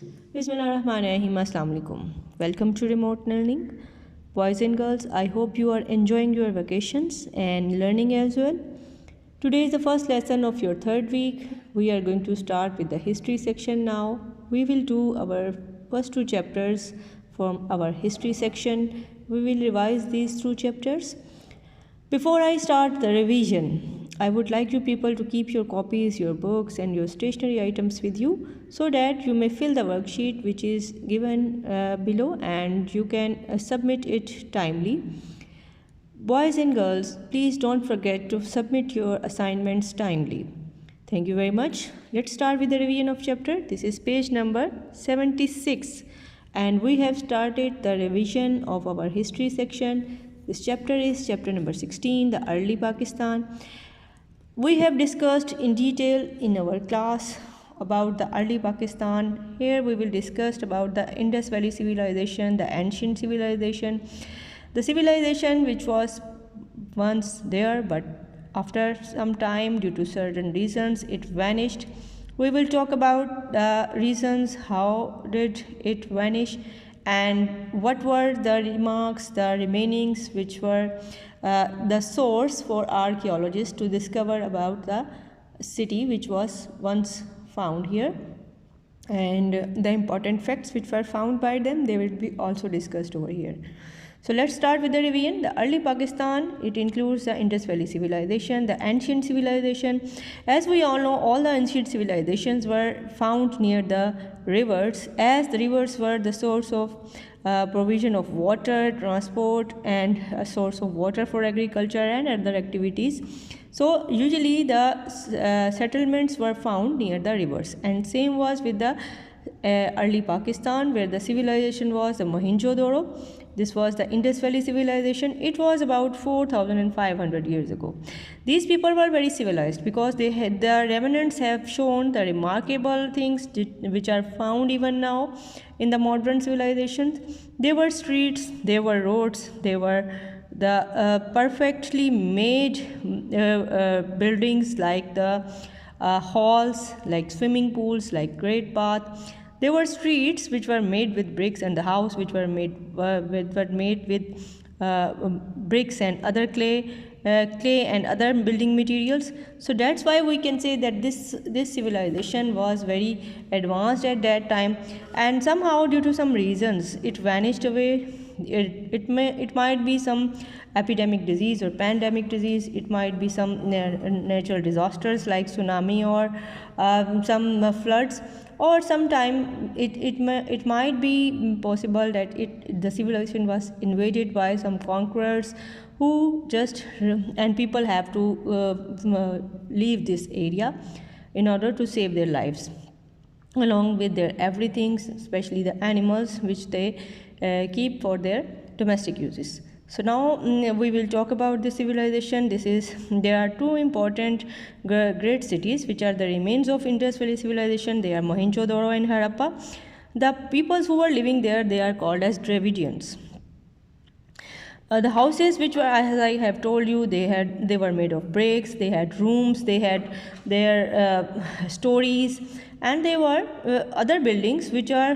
Bismillahirrahmanirrahim. Assalamu alaikum. Welcome to Remote Learning. Boys and girls, I hope you are enjoying your vacations and learning as well. Today is the first lesson of your third week. We are going to start with the history section now. We will do our first two chapters from our history section. We will revise these two chapters. Before I start the revision, I would like you people to keep your copies, your books and your stationery items with you so that you may fill the worksheet which is given below and you can submit it timely. Boys and girls, please don't forget to submit your assignments timely. Thank you very much. Let's start with the revision of chapter. This is page number 76 and we have started the revision of our history section. This chapter is chapter number 16, the early Pakistan. We have discussed in detail in our class about the early Pakistan. Here we will discuss about the Indus Valley civilization, the ancient civilization, the civilization which was once there but after some time due to certain reasons it vanished. We will talk about the reasons how did it vanish and what were the remarks, the remainings which were the source for archaeologists to discover about the city which was once found here, and the important facts which were found by them, they will be also discussed over here. So let's start with the revision. The early Pakistan, it includes the Indus Valley civilization, the ancient civilization. As we all know, all the ancient civilizations were found near the rivers, as the rivers were the source of provision of water, transport and a source of water for agriculture and other activities. So usually the settlements were found near the rivers, and same was with the early Pakistan where the civilization was the Mohenjo-daro. This was the Indus Valley civilization. It was about 4,500 years ago. These people were very civilized because they had the remnants have shown the remarkable things which are found even now in the modern civilizations. There were streets, there were roads, there were the perfectly made buildings like the halls, like swimming pools, like great bath. There were streets which were made with bricks and the house which were made with bricks and other clay and other building materials. So that's why we can say that this civilization was very advanced at that time, and somehow due to some reasons it vanished away. It might be some epidemic disease or pandemic disease, it might be some natural disasters like tsunami or some floods, or sometime it might be possible that the civilization was invaded by some conquerors who just and people have to leave this area in order to save their lives along with their everything, especially the animals which they keep for their domestic uses. So now we will talk about the civilization. There are two important great cities which are the remains of Indus Valley civilization. They are Mohenjo-daro and Harappa. The peoples who were living there, they are called as Dravidians. The houses which were, as I have told you, they were made of bricks, they had rooms, they had their stories, and they were other buildings which are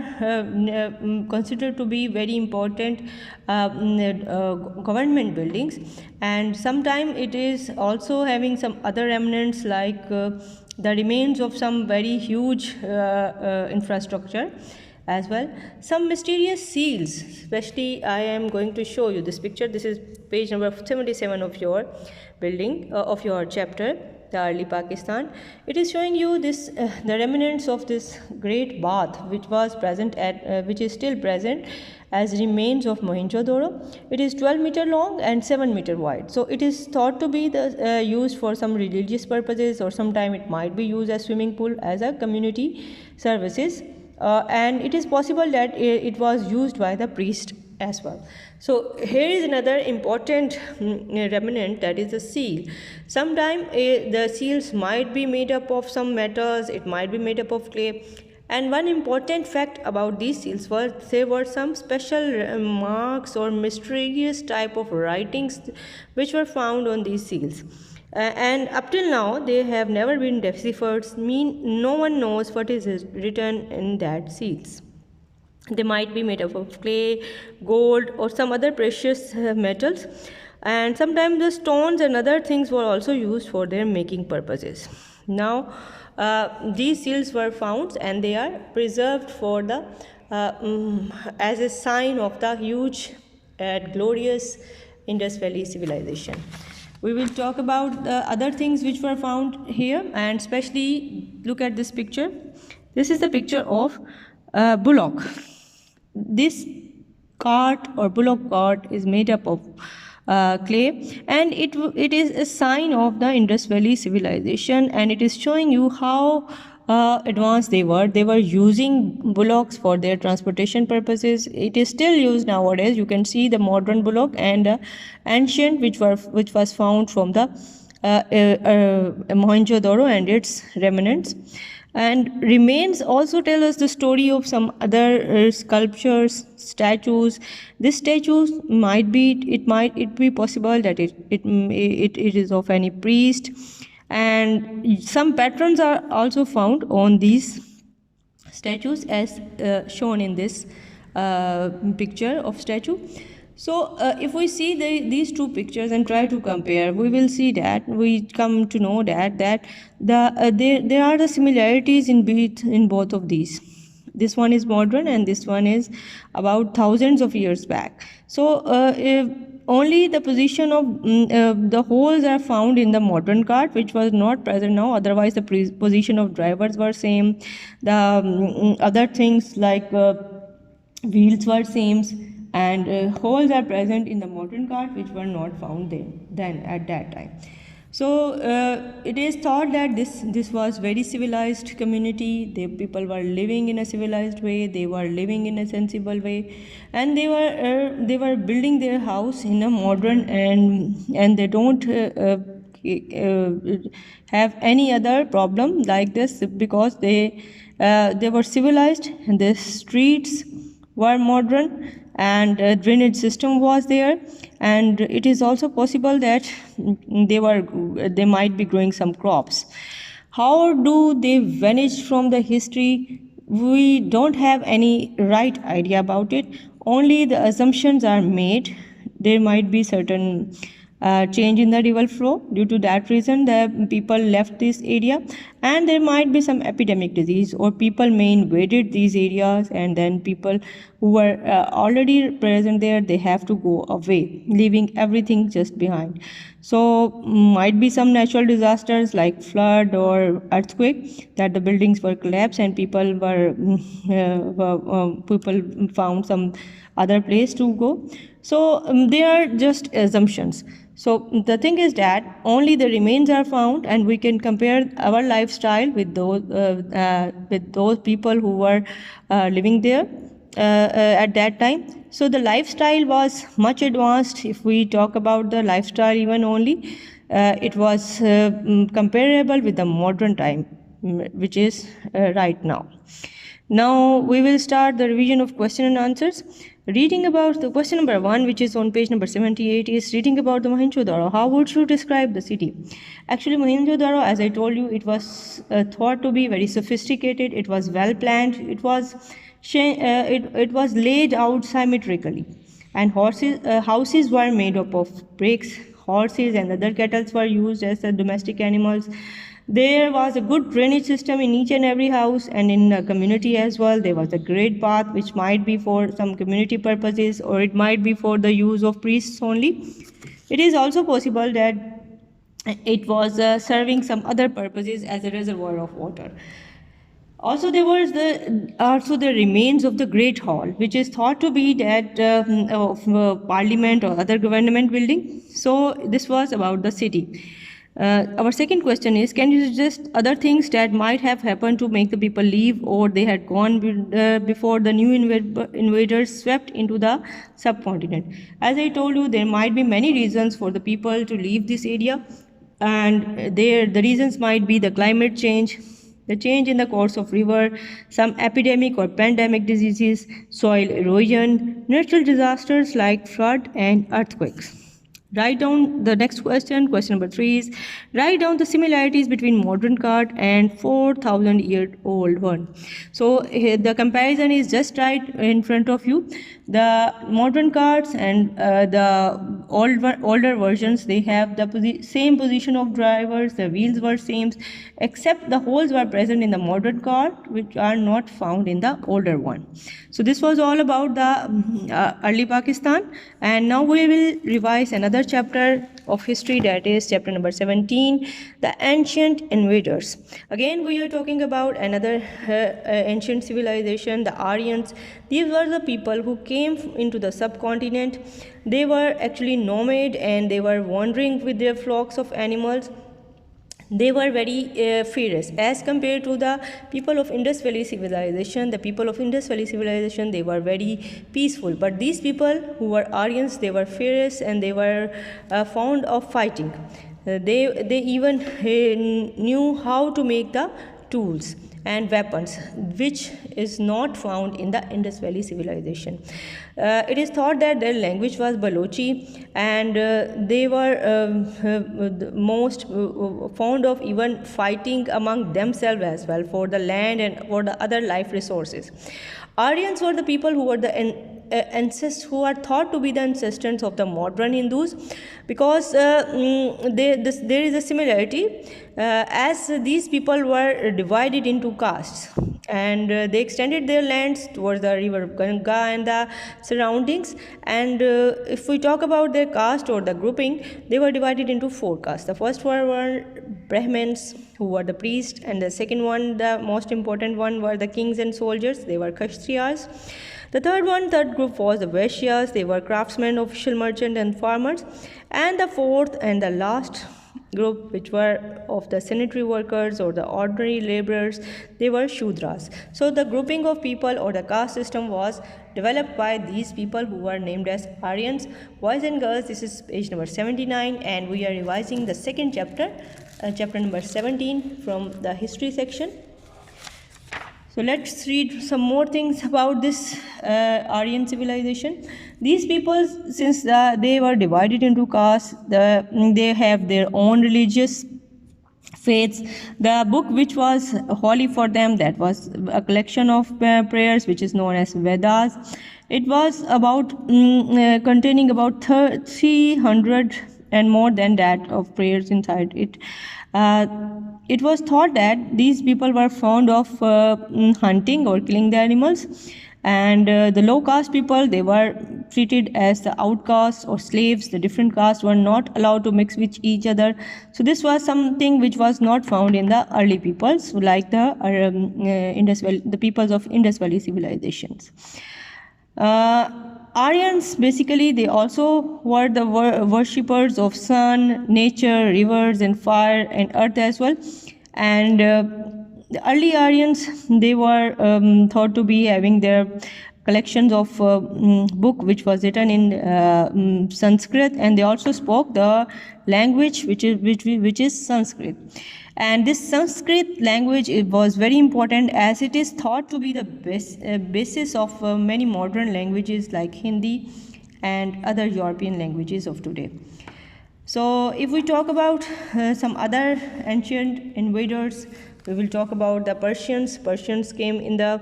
considered to be very important government buildings, and sometimes it is also having some other remnants like the remains of some very huge infrastructure as well. Some mysterious seals, especially I am going to show you this picture. This is page number 77 of your building of your chapter, the early Pakistan. It is showing you this the remnants of this great bath which was present at which is still present as remains of Mohenjo-daro. It is 12 meter long and 7 meter wide. So it is thought to be used for some religious purposes, or sometime it might be used as swimming pool as a community services. And it is possible that it was used by the priest as well. So here is another important remnant, that is the seal. Sometimes the seals might be made up of some metals, it might be made up of clay. And one important fact about these seals was there were some special marks or mysterious type of writings which were found on these seals. and up till now they have never been deciphered, mean no one knows what is written in that seals. They might be made up of clay, gold, or some other precious metals, and sometimes the stones and other things were also used for their making purposes. Now these seals were found and they are preserved for the as a sign of the huge and glorious Indus Valley civilization. We will talk about the other things which were found here, and especially look at this picture. This is the picture of bullock. This cart or bullock cart is made up of clay, and it is a sign of the Indus Valley civilization, and it is showing you how advanced they were. They were using bullocks for their transportation purposes. It is still used nowadays. You can see the modern bullock and ancient which was found from the Mohenjo-daro and its remnants. And remains also tell us the story of some other sculptures, statues. These statues might be possible that it is of any priest, and some patterns are also found on these statues as shown in this picture of statue. So if we see these two pictures and try to compare, we will see that we come to know that there are the similarities in both of these. This one is modern and this one is about thousands of years back. So only the position of the holes are found in the modern cart, which was not present now. Otherwise the position of drivers were same. The other things like wheels were same, and holes are present in the modern cart which were not found then at that time. So it is thought that this was very civilized community. The people were living in a civilized way. They were living in a sensible way, and they were building their house in a modern and they don't have any other problem like this, because they were civilized and the streets were modern, and drainage system was there, and it is also possible that they might be growing some crops. How do they vanish from the history? We don't have any right idea about it. Only the assumptions are made. There might be certain change in the river flow. Due to that reason, the people left this area, and there might be some epidemic disease, or people may invaded these areas, and then people who were already present there, they have to go away, leaving everything just behind. So might be some natural disasters like flood or earthquake, that the buildings were collapsed and people found some other place to go. So they are just assumptions. So the thing is that only the remains are found, and we can compare our lifestyle with those people who were living there at that time. So the lifestyle was much advanced. If we talk about the lifestyle even only, it was comparable with the modern time, which is right now. Now we will start the revision of question and answers. Reading about the question number 1, which is on page number 78, is reading about the Mohenjo-daro. How would you describe the city? Actually, Mohenjo-daro, as I told you, it was thought to be very sophisticated. It was well planned. It was laid out symmetrically, and houses were made up of bricks. Horses and other cattle were used as domestic animals. There was a good drainage system in each and every house, and in the community as well. There was a great path, which might be for some community purposes, or it might be for the use of priests only. It is also possible that it was serving some other purposes as a reservoir of water. Also, there was the remains of the Great Hall, which is thought to be that of Parliament or other government building. So this was about the city. Our second question is, can you suggest other things that might have happened to make the people leave, or they had gone before the new invaders swept into the subcontinent? As I told you, there might be many reasons for the people to leave this area, and the reasons might be the climate change, the change in the course of river, some epidemic or pandemic diseases, soil erosion, natural disasters like flood and earthquakes. Write down the next question. Question number 3 is, write down the similarities between modern cart and 4,000-year-old one. So here the comparison is just right in front of you. The modern carts and the older versions, they have the same position of drivers. The wheels were same, except the holes were present in the modern cart, which are not found in the older one. So this was all about the early Pakistan, and now we will revise another chapter of history, that is chapter number 17, the ancient invaders. Again we are talking about another ancient civilization, the Aryans. These were the people who came into the subcontinent. They were actually nomad, and they were wandering with their flocks of animals. They were very fierce as compared to the people of Indus Valley civilization. The people of Indus Valley civilization, they were very peaceful, but these people who were Aryans, they were fierce, and they were fond of fighting. They even knew how to make the tools and weapons, which is not found in the Indus Valley civilization. It is thought that their language was Balochi, and they were most fond of even fighting among themselves as well for the land and for the other life resources. Aryans were the people who were the who are thought to be the ancestors of the modern Hindus, because there is a similarity, as these people were divided into castes, and they extended their lands towards the river Ganga and the surroundings. And if we talk about their caste or the grouping, they were divided into 4 castes. The first one were Brahmins, who were the priests, and the second one, the most important one, were the kings and soldiers. They were Kshatriyas. The third group was the Vaishyas. They were craftsmen, official merchants, and farmers. And the fourth and the last group, which were of the sanitary workers or the ordinary laborers, they were Shudras. So the grouping of people or the caste system was developed by these people who were named as Aryans. Boys and girls, this is page number 79, and we are revising the second chapter, chapter number 17 from the history section. So let's read some more things about this Aryan civilization. These people, since they were divided into castes, they have their own religious faiths. The book which was holy for them, that was a collection of prayers which is known as Vedas. It was about containing about 300 and more than that of prayers inside it. It was thought that these people were fond of hunting or killing the animals, and the low caste people, they were treated as the outcasts or slaves. The different castes were not allowed to mix with each other. So this was something which was not found in the early peoples, like the peoples of Indus Valley civilizations. Aryans, basically, they also were the worshippers of sun, nature, rivers, and fire and earth as well. And the early Aryans, they were thought to be having their collections of book which was written in Sanskrit, and they also spoke the language which is Sanskrit. And this Sanskrit language, it was very important, as it is thought to be the basis of many modern languages like Hindi and other European languages of today. So if we talk about some other ancient invaders, we will talk about the Persians. Persians came into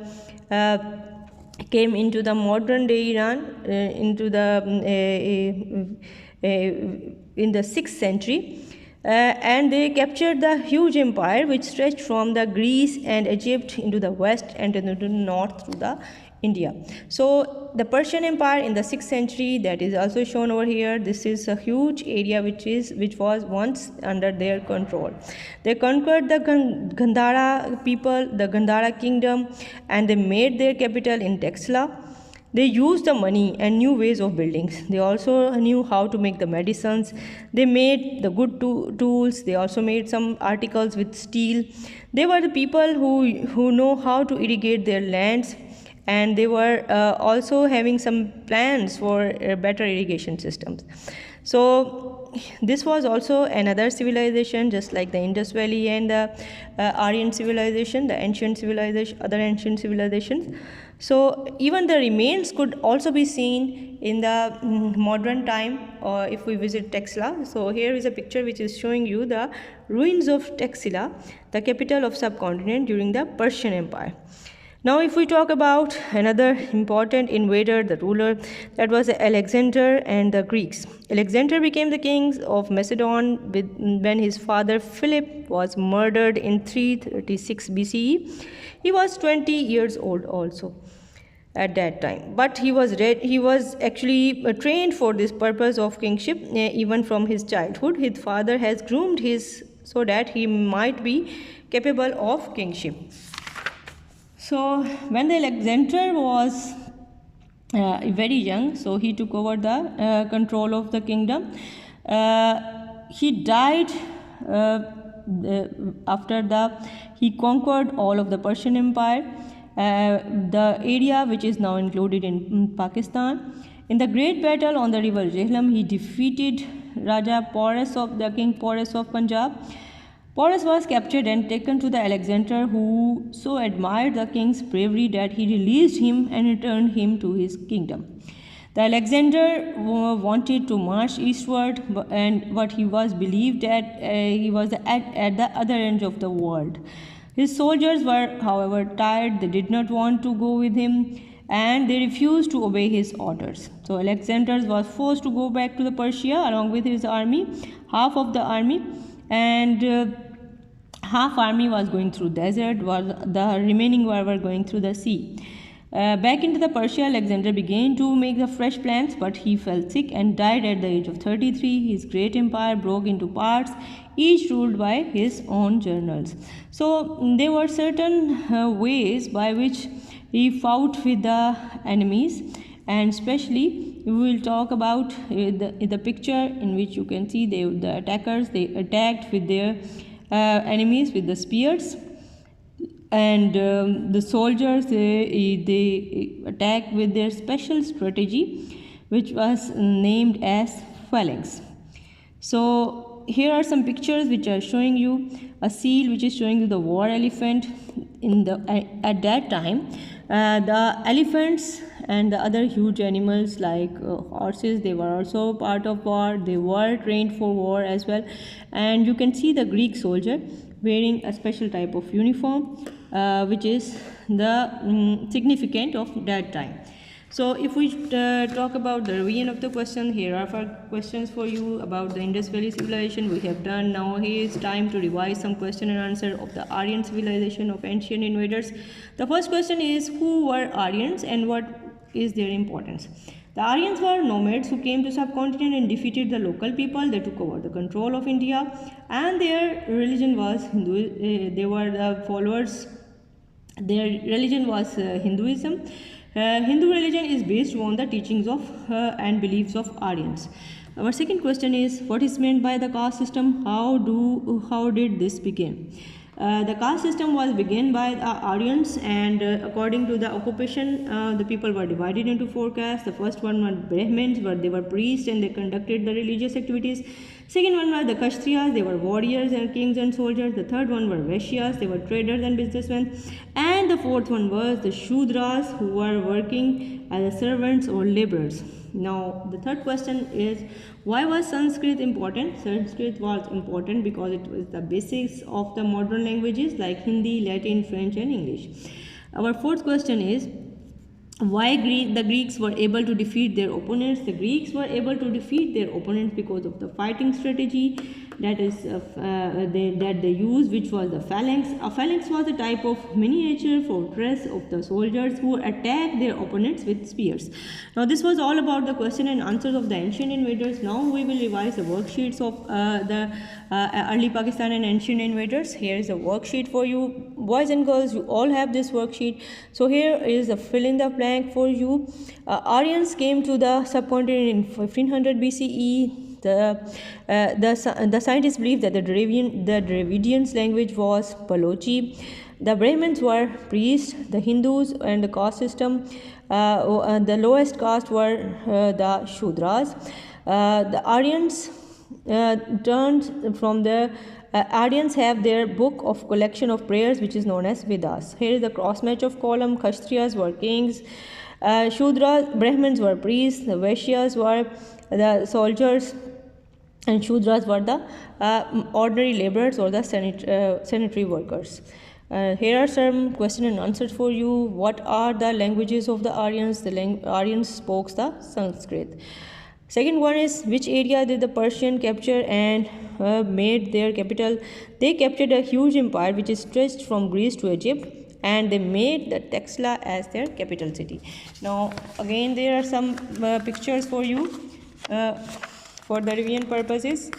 the modern day Iran in the 6th century. And they captured the huge empire which stretched from the Greece and Egypt into the west and into the north through the India. So the Persian Empire in the 6th century, that is also shown over here. This is a huge area which was once under their control. They conquered the Gandhara people, the Gandhara kingdom, and they made their capital in Texla. They used the money and new ways of buildings. They also knew how to make the medicines. They made the good tools. They also made some articles with steel. They were the people who know how to irrigate their lands, and they were also having some plans for better irrigation systems. So this was also another civilization, just like the Indus Valley and the Aryan civilization, the ancient civilization, other ancient civilizations. So even the remains could also be seen in the modern time, or if we visit Texla. So here is a picture which is showing you the ruins of Texila, the capital of subcontinent during the Persian Empire. Now if we talk about another important invader, the ruler, that was Alexander and the Greeks. Alexander became the king of Macedon when his father Philip was murdered in 336 BCE. He was 20 years old also at that time, but he was actually trained for this purpose of kingship even from his childhood. His father has groomed his so that he might be capable of kingship. So when the Alexander was very young, so he took over the control of the kingdom. He died after he conquered all of the Persian Empire, the area which is now included in Pakistan. In the great battle on the river Jhelum, he defeated King Porus of Punjab. Porus was captured and taken to the Alexander, who so admired the king's bravery that he released him and returned him to his kingdom. The Alexander wanted to march eastward, but he was believed that he was at the other end of the world. His soldiers were, however, tired. They did not want to go with him, and they refused to obey his orders. So Alexander was forced to go back to the Persia along with his army, half of the army, and half army was going through desert, while the remaining were going through the sea. Back into the Persia, Alexander began to make the fresh plans, but he fell sick and died at the age of 33. His great empire broke into parts, each ruled by his own generals. So there were certain ways by which he fought with the enemies, and especially we will talk about the picture in which you can see the attackers, they attacked with their enemies with the spears, and the soldiers they attacked with their special strategy, which was named as phalanx. So here are some pictures which are showing you a seal which is showing you the war elephant. At that time, the elephants and the other huge animals like horses, they were also part of war. They were trained for war as well, and you can see the Greek soldier wearing a special type of uniform, which is the significant of that time. So if we talk about the revision of the question, here are 5 questions for you about the Indus Valley civilization we have done. Now here is time to revise some question and answer of the Aryan civilization of ancient invaders. The first question is, who were Aryans and what is their importance? The Aryans were nomads who came to subcontinent and defeated the local people. They took over the control of India, and their religion was Hindu. They were the followers. Their religion was Hinduism. Hindu religion is based on the teachings of and beliefs of Aryans. Our second question is, what is meant by the caste system? How did this begin? The caste system was begun by the Aryans, and according to the occupation, the people were divided into 4 castes. The first one were Brahmins, where they were priests and they conducted the religious activities. Second one were the Kshatriyas, they were warriors and kings and soldiers. The third one were Vaishyas, they were traders and businessmen. And the fourth one was the Shudras, who were working as servants or laborers. Now the third question is, why was Sanskrit important? Sanskrit was important because it was the basis of the modern languages like Hindi, Latin, French and English. Our fourth question is, why the Greeks were able to defeat their opponents? The Greeks were able to defeat their opponents because of the fighting strategy that they used, which was the phalanx. A phalanx was a type of miniature fortress of the soldiers who attacked their opponents with spears. Now this was all about the question and answers of the ancient invaders. Now we will revise the worksheets of the early Pakistan and ancient invaders. Here is a worksheet for you, boys and girls. You all have this worksheet. So here is a fill in the blank for you. Aryans came to the subcontinent in 1500 BCE. The scientists believe that the Dravidians language was Balochi. The Brahmins were priests. The Hindus and the caste system, the lowest caste were the Shudras. The Aryans turned from the Aryans have their book of collection of prayers which is known as Vedas. Here is the cross match of column. Kshatriyas were kings, Shudras, Brahmins were priests, the Vaishyas were the soldiers, and Shudras were the ordinary laborers or the sanitary workers. Here are some question and answers for you. What are the languages of the Aryans? The Aryans spoke the Sanskrit. Second one is, which area did the Persian capture and made their capital? They captured a huge empire which is stretched from Greece to Egypt, and they made the Texla as their capital city. Now again there are some pictures for you for the revision purposes.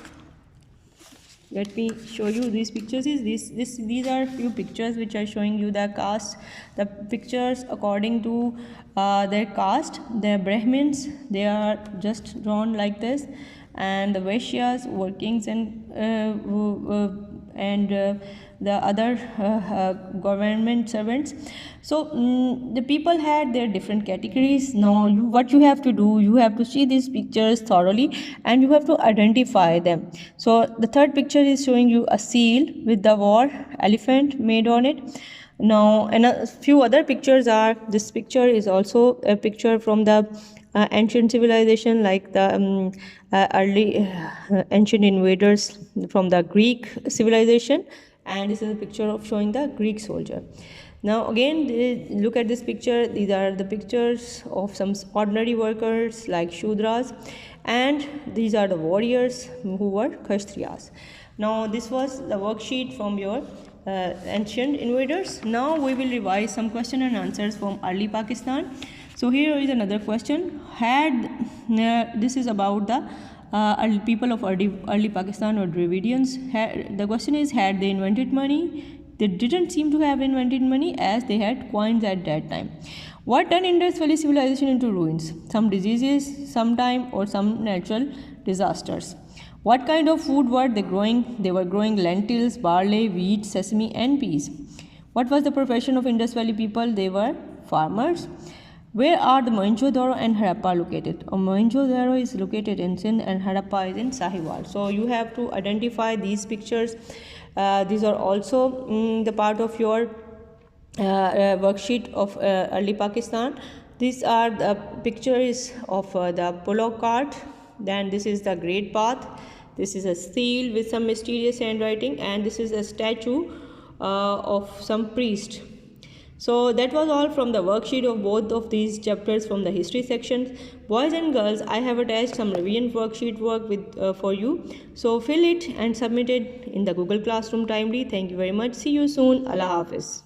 Let me show you these pictures. These are few pictures which are showing you the caste, the pictures according to their caste. The Brahmins, they are just drawn like this, and the Vaishyas were kings and the other government servants. So the people had their different categories. Now what you have to do, you have to see these pictures thoroughly and you have to identify them. So the third picture is showing you a seal with the war elephant made on it. Now, and a few other pictures are, this picture is also a picture from the ancient civilization, like the early ancient invaders from the Greek civilization, and this is a picture of showing the Greek soldier. Now again, look at this picture. These are the pictures of some ordinary workers like Shudras, and these are the warriors who were Kshatriyas. Now this was the worksheet from your ancient invaders. Now we will revise some question and answers from early Pakistan. So here is another question. This is about the early people of early Pakistan or Dravidians. The question is, had they invented money? They didn't seem to have invented money, as they had coins at that time. What turned Indus Valley civilization into ruins? Some diseases, sometime, or some natural disasters. What kind of food were they growing? They were growing lentils, barley, wheat, sesame, and peas. What was the profession of Indus Valley people? They were farmers. Where are the Mohenjo-daro and Harappa located? Mohenjo-daro is located in Sindh and Harappa is in Sahiwal. So you have to identify these pictures. These are also the part of your worksheet of early Pakistan. These are the pictures of the Pollock cart. Then this is the Great Path. This is a seal with some mysterious handwriting, and this is a statue of some priest. So that was all from the worksheet of both of these chapters from the history sections. Boys and girls, I have attached some revision worksheet work with for you. So fill it and submit it in the Google Classroom timely. Thank you very much. See you soon. Allah Hafiz.